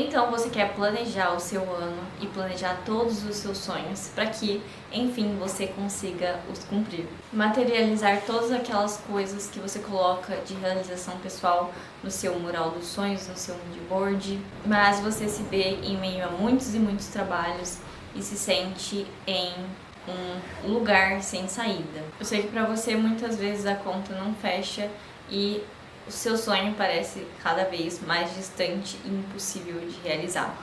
Então você quer planejar o seu ano e planejar todos os seus sonhos para que, enfim, você consiga os cumprir. Materializar todas aquelas coisas que você coloca de realização pessoal no seu mural dos sonhos, no seu mood board, mas você se vê em meio a muitos e muitos trabalhos e se sente em um lugar sem saída. Eu sei que para você muitas vezes a conta não fecha e o seu sonho parece cada vez mais distante e impossível de realizar.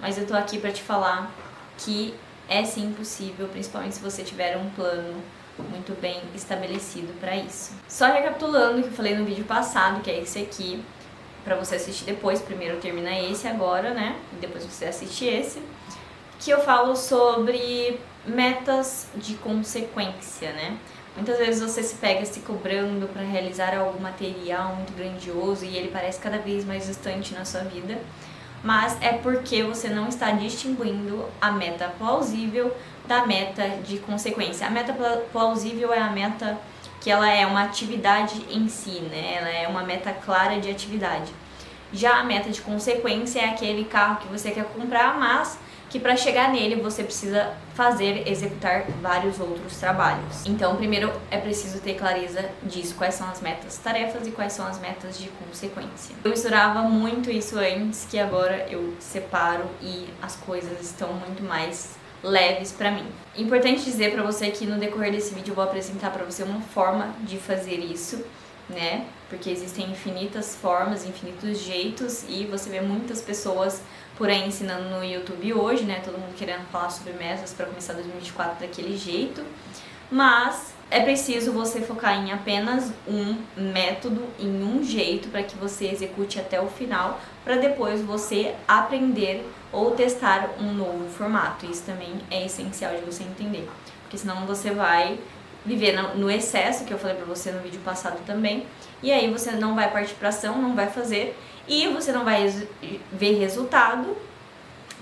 Mas eu tô aqui para te falar que é sim possível, principalmente se você tiver um plano muito bem estabelecido para isso. Só recapitulando o que eu falei no vídeo passado, que é esse aqui, para você assistir depois. Primeiro termina esse agora, né? E depois você assiste esse. Que eu falo sobre metas de consequência, né? Muitas vezes você se pega se cobrando para realizar algo material muito grandioso e ele parece cada vez mais distante na sua vida, mas é porque você não está distinguindo a meta plausível da meta de consequência. A meta plausível é a meta que ela é uma atividade em si, né? Ela é uma meta clara de atividade. Já a meta de consequência é aquele carro que você quer comprar, mas que para chegar nele você precisa executar vários outros trabalhos. Então, primeiro é preciso ter clareza disso, quais são as metas tarefas e quais são as metas de consequência. Eu misturava muito isso antes, que agora eu separo e as coisas estão muito mais leves para mim. Importante dizer para você que no decorrer desse vídeo eu vou apresentar para você uma forma de fazer isso, né? Porque existem infinitas formas, infinitos jeitos e você vê muitas pessoas por aí ensinando no YouTube hoje, né? Todo mundo querendo falar sobre metas para começar 2024 daquele jeito. Mas é preciso você focar em apenas um método, em um jeito para que você execute até o final, para depois você aprender ou testar um novo formato. Isso também é essencial de você entender, porque senão você vai viver no excesso, que eu falei pra você no vídeo passado também, e aí você não vai partir pra ação, não vai fazer, e você não vai ver resultado,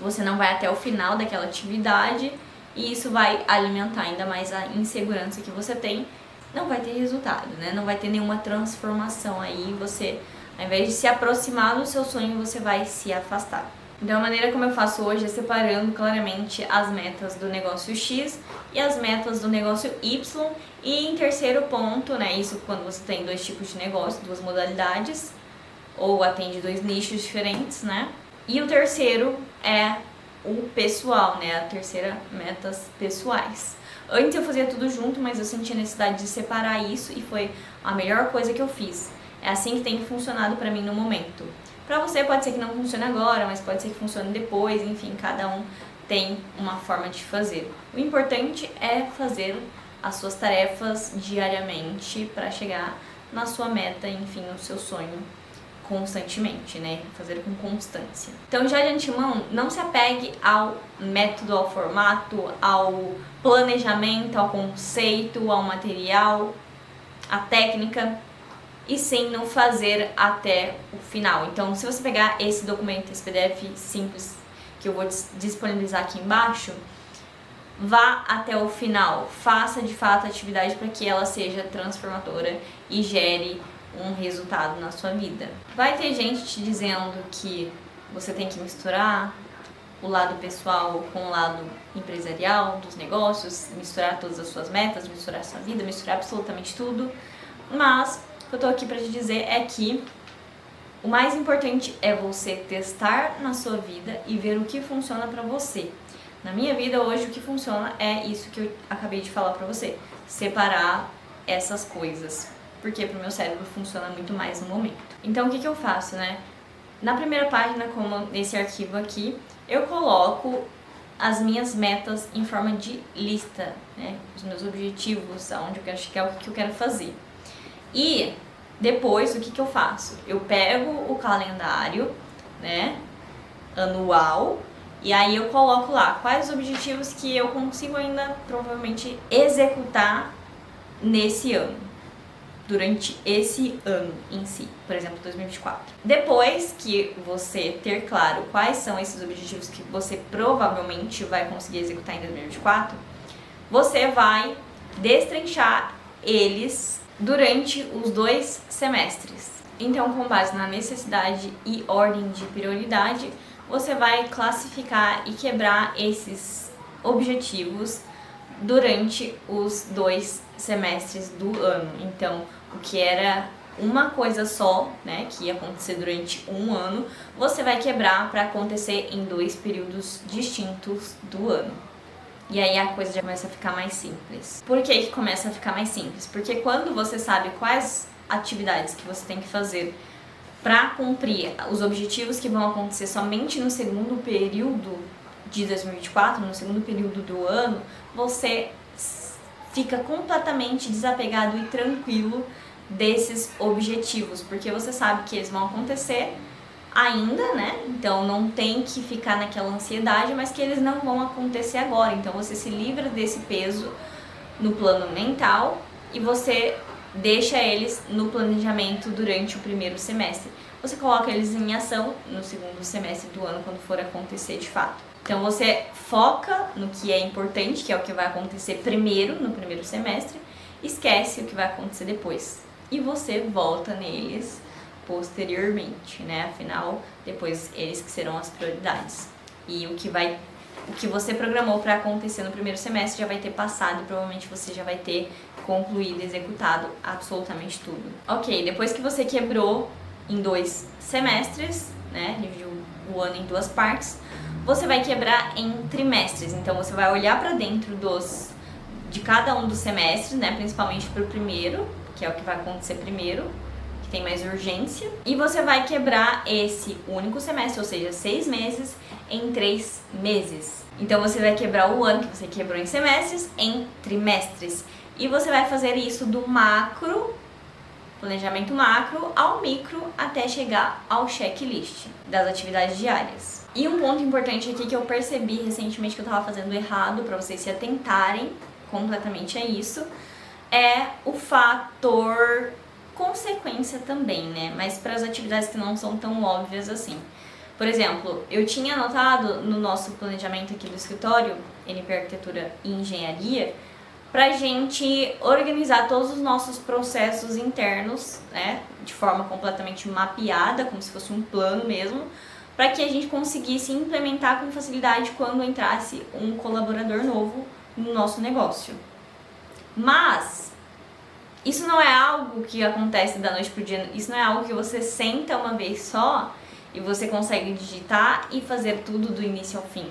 você não vai até o final daquela atividade, e isso vai alimentar ainda mais a insegurança que você tem, não vai ter resultado, né? Não vai ter nenhuma transformação aí, você, ao invés de se aproximar do seu sonho, você vai se afastar. Então a maneira como eu faço hoje é separando claramente as metas do negócio X e as metas do negócio Y. E em terceiro ponto, né, isso quando você tem dois tipos de negócio, duas modalidades, ou atende dois nichos diferentes, né? E o terceiro é o pessoal, né, a terceira, metas pessoais. Antes eu fazia tudo junto, mas eu senti a necessidade de separar isso e foi a melhor coisa que eu fiz. É assim que tem funcionado pra mim no momento. Pra você pode ser que não funcione agora, mas pode ser que funcione depois, enfim, cada um tem uma forma de fazer. O importante é fazer as suas tarefas diariamente para chegar na sua meta, enfim, no seu sonho constantemente, né? Fazer com constância. Então, já de antemão, não se apegue ao método, ao formato, ao planejamento, ao conceito, ao material, à técnica, e sim no fazer até o final. Então, se você pegar esse documento, esse PDF simples que eu vou disponibilizar aqui embaixo, vá até o final, faça de fato a atividade para que ela seja transformadora e gere um resultado na sua vida. Vai ter gente te dizendo que você tem que misturar o lado pessoal com o lado empresarial dos negócios, misturar todas as suas metas, misturar a sua vida, misturar absolutamente tudo, mas o que eu tô aqui pra te dizer é que o mais importante é você testar na sua vida e ver o que funciona pra você. Na minha vida hoje o que funciona é isso que eu acabei de falar pra você, separar essas coisas, porque pro meu cérebro funciona muito mais no momento. Então o que eu faço, né? Na primeira página, como nesse arquivo aqui, eu coloco as minhas metas em forma de lista, né? Os meus objetivos, aonde eu quero chegar, o que eu quero fazer. E depois, o que eu faço? Eu pego o calendário, né, anual, e aí eu coloco lá quais os objetivos que eu consigo ainda, provavelmente, executar nesse ano, durante esse ano em si, por exemplo, 2024. Depois que você ter claro quais são esses objetivos que você provavelmente vai conseguir executar em 2024, você vai destrinchar eles durante os 2 semestres. Então, com base na necessidade e ordem de prioridade, você vai classificar e quebrar esses objetivos durante os 2 semestres do ano. Então, o que era uma coisa só, né, que ia acontecer durante um ano, você vai quebrar para acontecer em 2 períodos distintos do ano. E aí a coisa já começa a ficar mais simples. Por que começa a ficar mais simples? Porque quando você sabe quais atividades que você tem que fazer para cumprir os objetivos que vão acontecer somente no segundo período de 2024, no segundo período do ano, você fica completamente desapegado e tranquilo desses objetivos, porque você sabe que eles vão acontecer ainda, né? Então não tem que ficar naquela ansiedade, mas que eles não vão acontecer agora. Então você se livra desse peso no plano mental e você deixa eles no planejamento durante o primeiro semestre. Você coloca eles em ação no segundo semestre do ano, quando for acontecer de fato. Então você foca no que é importante, que é o que vai acontecer primeiro, no primeiro semestre, esquece o que vai acontecer depois. E você volta neles posteriormente, né? Afinal, depois eles que serão as prioridades. E o que você programou para acontecer no primeiro semestre já vai ter passado e provavelmente você já vai ter concluído, executado absolutamente tudo. Ok, depois que você quebrou em 2 semestres, né? Dividiu o ano em 2 partes, você vai quebrar em trimestres. Então você vai olhar para dentro de cada um dos semestres, né? Principalmente para o primeiro, que é o que vai acontecer primeiro, que tem mais urgência, e você vai quebrar esse único semestre, ou seja, 6 meses, em 3 meses. Então você vai quebrar o ano que você quebrou em semestres em trimestres. E você vai fazer isso do macro, planejamento macro, ao micro, até chegar ao checklist das atividades diárias. E um ponto importante aqui que eu percebi recentemente que eu estava fazendo errado, para vocês se atentarem completamente a isso, é o fator consequência também, né? Mas para as atividades que não são tão óbvias assim. Por exemplo, eu tinha anotado no nosso planejamento aqui do escritório, NP Arquitetura e Engenharia, pra gente organizar todos os nossos processos internos, né? De forma completamente mapeada, como se fosse um plano mesmo, para que a gente conseguisse implementar com facilidade quando entrasse um colaborador novo no nosso negócio. Mas isso não é algo que acontece da noite pro dia, isso não é algo que você senta uma vez só e você consegue digitar e fazer tudo do início ao fim.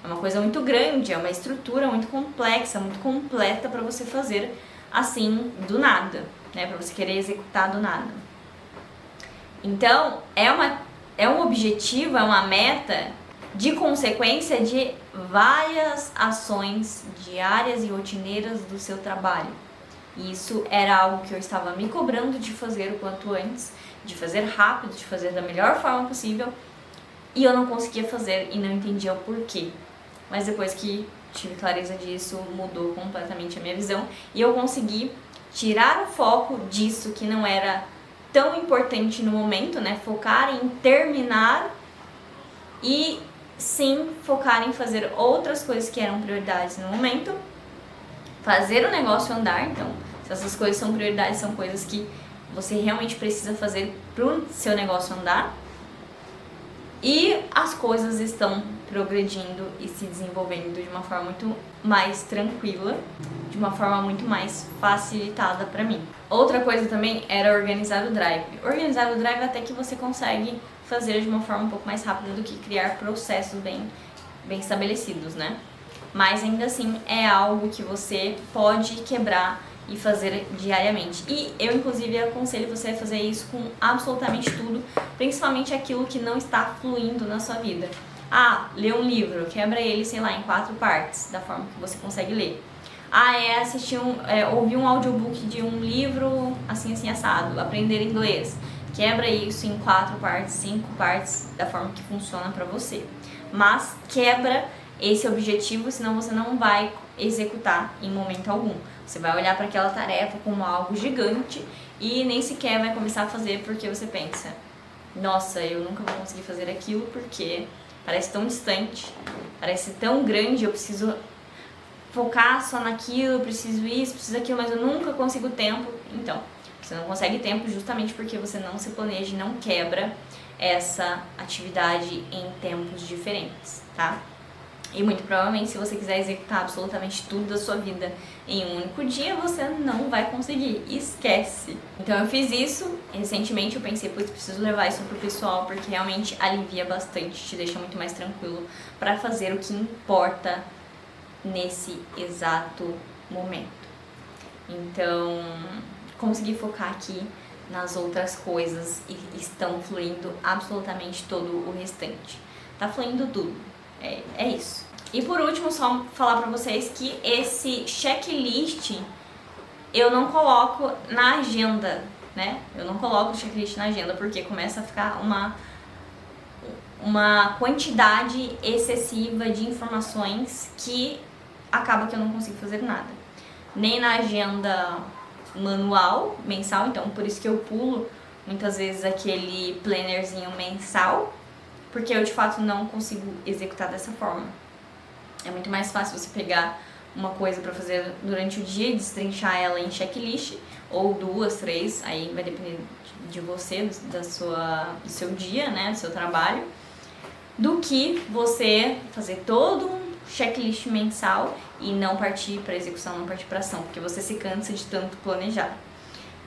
É uma coisa muito grande, é uma estrutura muito complexa, muito completa para você fazer assim do nada, né? Para você querer executar do nada. Então, é um objetivo, é uma meta de consequência de várias ações diárias e rotineiras do seu trabalho. E isso era algo que eu estava me cobrando de fazer o quanto antes, de fazer rápido, de fazer da melhor forma possível, e eu não conseguia fazer e não entendia o porquê. Mas depois que tive clareza disso, mudou completamente a minha visão e eu consegui tirar o foco disso que não era tão importante no momento, né? Focar em terminar e sim focar em fazer outras coisas que eram prioridades no momento, fazer o negócio andar. Então, se essas coisas são prioridades, são coisas que você realmente precisa fazer para o seu negócio andar, e as coisas estão progredindo e se desenvolvendo de uma forma muito mais tranquila, de uma forma muito mais facilitada para mim. Outra coisa também era organizar o Drive. Organizar o Drive até que você consegue fazer de uma forma um pouco mais rápida do que criar processos bem estabelecidos, né? Mas ainda assim é algo que você pode quebrar e fazer diariamente. E eu, inclusive, aconselho você a fazer isso com absolutamente tudo, principalmente aquilo que não está fluindo na sua vida. Ah, ler um livro, quebra ele, sei lá, em 4 partes, da forma que você consegue ler. Ah, ouvir um audiobook de um livro assim, assim, assado, aprender inglês. Quebra isso em 4 partes, 5 partes, da forma que funciona pra você. Mas quebra esse objetivo, senão você não vai executar em momento algum. Você vai olhar para aquela tarefa como algo gigante e nem sequer vai começar a fazer porque você pensa: nossa, eu nunca vou conseguir fazer aquilo porque parece tão distante, parece tão grande, eu preciso focar só naquilo, eu preciso isso, preciso aquilo, mas eu nunca consigo tempo. Então, você não consegue tempo justamente porque você não se planeja e não quebra essa atividade em tempos diferentes, tá? E muito provavelmente, se você quiser executar absolutamente tudo da sua vida em um único dia, você não vai conseguir. Esquece! Então eu fiz isso. Recentemente eu pensei, putz, preciso levar isso pro pessoal, porque realmente alivia bastante, te deixa muito mais tranquilo para fazer o que importa nesse exato momento. Então, consegui focar aqui nas outras coisas e estão fluindo absolutamente todo o restante. Tá fluindo tudo. É isso. E por último, só falar pra vocês que esse checklist eu não coloco na agenda, né? Eu não coloco o checklist na agenda porque começa a ficar uma quantidade excessiva de informações que acaba que eu não consigo fazer nada. Nem na agenda manual, mensal, então por isso que eu pulo muitas vezes aquele plannerzinho mensal, porque eu de fato não consigo executar dessa forma. É muito mais fácil você pegar uma coisa pra fazer durante o dia e destrinchar ela em checklist, ou 2, 3, aí vai depender de você, do seu dia, né, do seu trabalho, do que você fazer todo um checklist mensal e não partir para execução, não partir para ação, porque você se cansa de tanto planejar.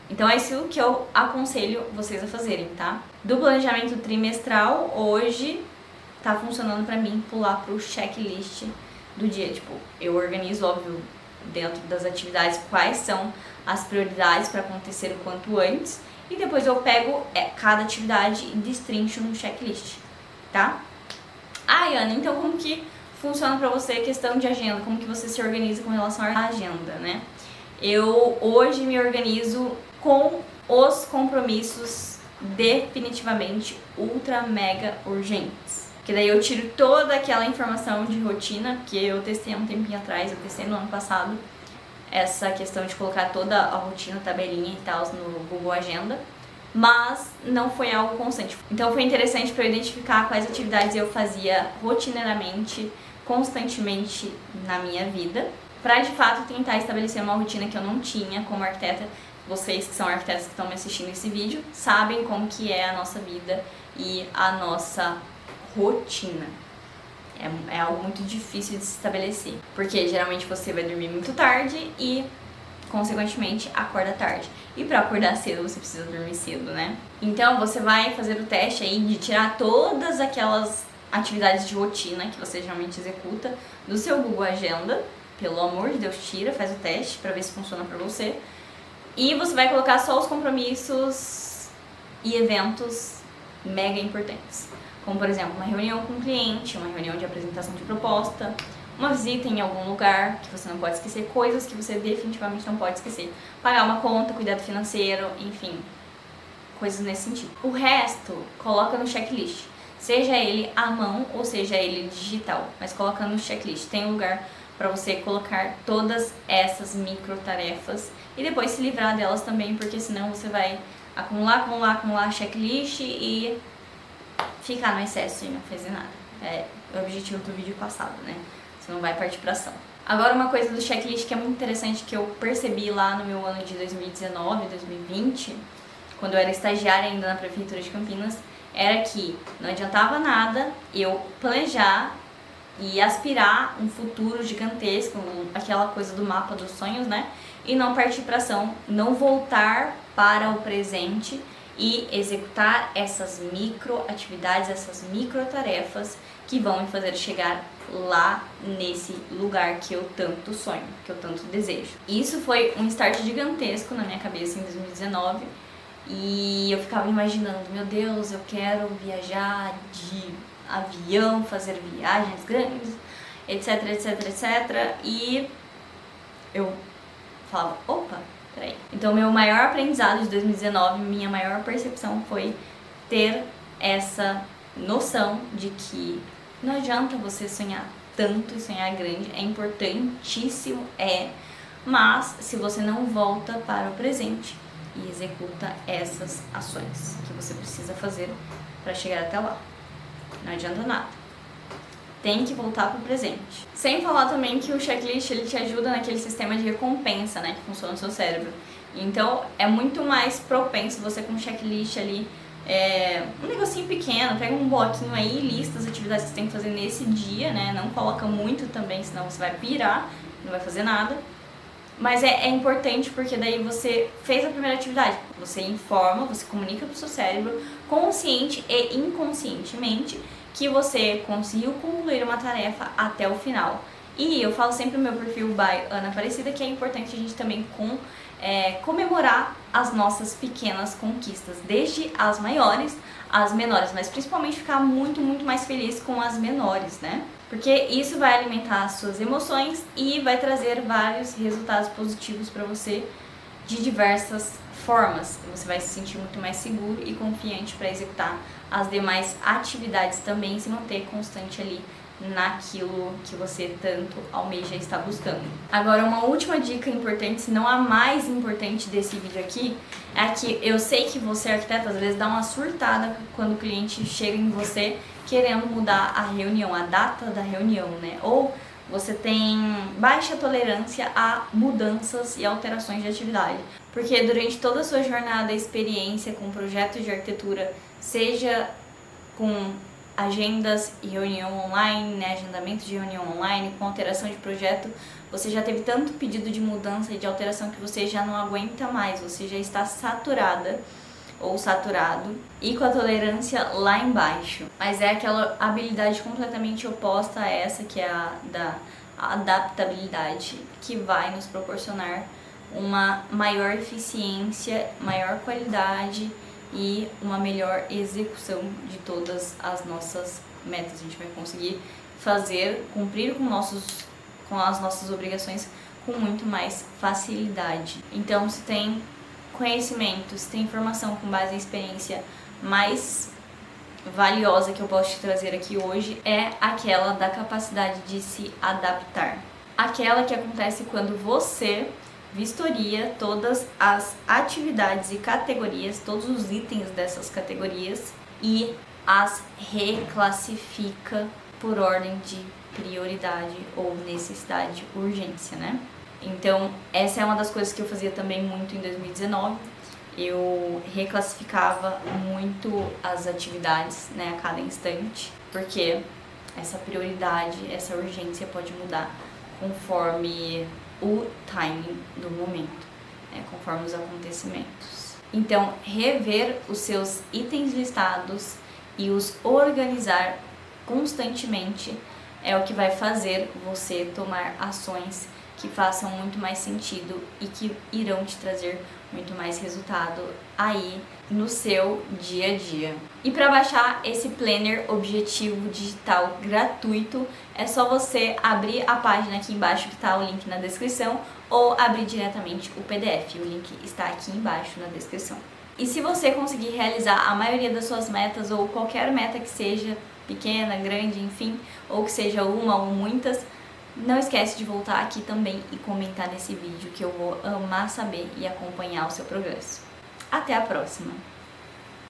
Então é isso que eu aconselho vocês a fazerem, tá? Do planejamento trimestral, hoje tá funcionando pra mim pular pro checklist do dia. Tipo, eu organizo, óbvio, dentro das atividades quais são as prioridades para acontecer o quanto antes, e depois eu pego cada atividade e destrincho no checklist, tá? Ana, então como que funciona pra você a questão de agenda? Como que você se organiza com relação à agenda, né? Eu hoje me organizo com os compromissos definitivamente ultra mega urgentes. Que daí eu tiro toda aquela informação de rotina, que eu testei há um tempinho atrás, eu testei no ano passado, essa questão de colocar toda a rotina, tabelinha e tal no Google Agenda, mas não foi algo constante. Então foi interessante para eu identificar quais atividades eu fazia rotineiramente, constantemente na minha vida, para de fato tentar estabelecer uma rotina que eu não tinha como arquiteta. Vocês que são arquitetos que estão me assistindo esse vídeo sabem como que é a nossa vida e a nossa rotina. É algo muito difícil de se estabelecer, porque geralmente você vai dormir muito tarde e consequentemente acorda tarde. E para acordar cedo você precisa dormir cedo, né? Então você vai fazer o teste aí de tirar todas aquelas atividades de rotina que você geralmente executa do seu Google Agenda. Pelo amor de Deus, tira, faz o teste para ver se funciona para você. E você vai colocar só os compromissos e eventos mega importantes. Como, por exemplo, uma reunião com o cliente, uma reunião de apresentação de proposta, uma visita em algum lugar que você não pode esquecer, coisas que você definitivamente não pode esquecer. Pagar uma conta, cuidado financeiro, enfim, coisas nesse sentido. O resto, coloca no checklist. Seja ele à mão ou seja ele digital, mas coloca no checklist. Tem um lugar para você colocar todas essas micro tarefas e depois se livrar delas também, porque senão você vai acumular checklist e ficar no excesso e não fazer nada. É o objetivo do vídeo passado, né? Você não vai partir pra ação. Agora, uma coisa do checklist que é muito interessante que eu percebi lá no meu ano de 2019, 2020, quando eu era estagiária ainda na Prefeitura de Campinas, era que não adiantava nada eu planejar e aspirar um futuro gigantesco, aquela coisa do mapa dos sonhos, né? E não partir pra ação, não voltar para o presente e executar essas micro atividades, essas micro tarefas que vão me fazer chegar lá nesse lugar que eu tanto sonho, que eu tanto desejo. Isso foi um start gigantesco na minha cabeça em 2019 e eu ficava imaginando, meu Deus, eu quero viajar de avião, fazer viagens grandes, etc, etc, etc. E eu falava, opa, peraí. Então, meu maior aprendizado de 2019, minha maior percepção foi ter essa noção de que não adianta você sonhar tanto e sonhar grande, é importantíssimo, mas se você não volta para o presente e executa essas ações que você precisa fazer para chegar até lá, não adianta nada. Tem que voltar para o presente. Sem falar também que o checklist ele te ajuda naquele sistema de recompensa, né, que funciona no seu cérebro. Então é muito mais propenso você com o checklist ali Um negocinho pequeno, pega um bloquinho aí, lista as atividades que você tem que fazer nesse dia, né? Não coloca muito também, senão você vai pirar, não vai fazer nada. Mas é importante porque daí você fez a primeira atividade, você informa, você comunica pro seu cérebro, consciente e inconscientemente, que você conseguiu concluir uma tarefa até o final. E eu falo sempre no meu perfil by Ana Aparecida que é importante a gente também comemorar as nossas pequenas conquistas, desde as maiores às menores, mas principalmente ficar muito, muito mais feliz com as menores, né? Porque isso vai alimentar as suas emoções e vai trazer vários resultados positivos para você de diversas formas. Você vai se sentir muito mais seguro e confiante para executar as demais atividades também, se manter constante ali naquilo que você tanto almeja estar buscando. Agora, uma última dica importante, se não a mais importante desse vídeo aqui, é que eu sei que você, arquiteto, às vezes dá uma surtada quando o cliente chega em você querendo mudar a reunião, a data da reunião, né? Ou você tem baixa tolerância a mudanças e alterações de atividade. Porque durante toda a sua jornada, experiência com projetos de arquitetura, seja com agendas e reunião online, né, agendamento de reunião online, com alteração de projeto, você já teve tanto pedido de mudança e de alteração que você já não aguenta mais, você já está saturada ou saturado e com a tolerância lá embaixo. Mas é aquela habilidade completamente oposta a essa, que é a da adaptabilidade, que vai nos proporcionar uma maior eficiência, maior qualidade e uma melhor execução de todas as nossas metas. A gente vai conseguir cumprir com as nossas obrigações com muito mais facilidade. Então, se tem conhecimento, se tem informação com base em experiência mais valiosa que eu posso te trazer aqui hoje, é aquela da capacidade de se adaptar. Aquela que acontece quando você vistoria todas as atividades e categorias, todos os itens dessas categorias e as reclassifica por ordem de prioridade ou necessidade, urgência, né? Então, essa é uma das coisas que eu fazia também muito em 2019. Eu reclassificava muito as atividades, né, a cada instante, porque essa prioridade, essa urgência pode mudar conforme o timing do momento, né, conforme os acontecimentos. Então, rever os seus itens listados e os organizar constantemente é o que vai fazer você tomar ações que façam muito mais sentido e que irão te trazer muito mais resultado aí no seu dia a dia. E para baixar esse planner objetivo digital gratuito, é só você abrir a página aqui embaixo que está o link na descrição ou abrir diretamente o PDF, o link está aqui embaixo na descrição. E se você conseguir realizar a maioria das suas metas ou qualquer meta que seja pequena, grande, enfim, ou que seja uma ou muitas, não esquece de voltar aqui também e comentar nesse vídeo que eu vou amar saber e acompanhar o seu progresso. Até a próxima!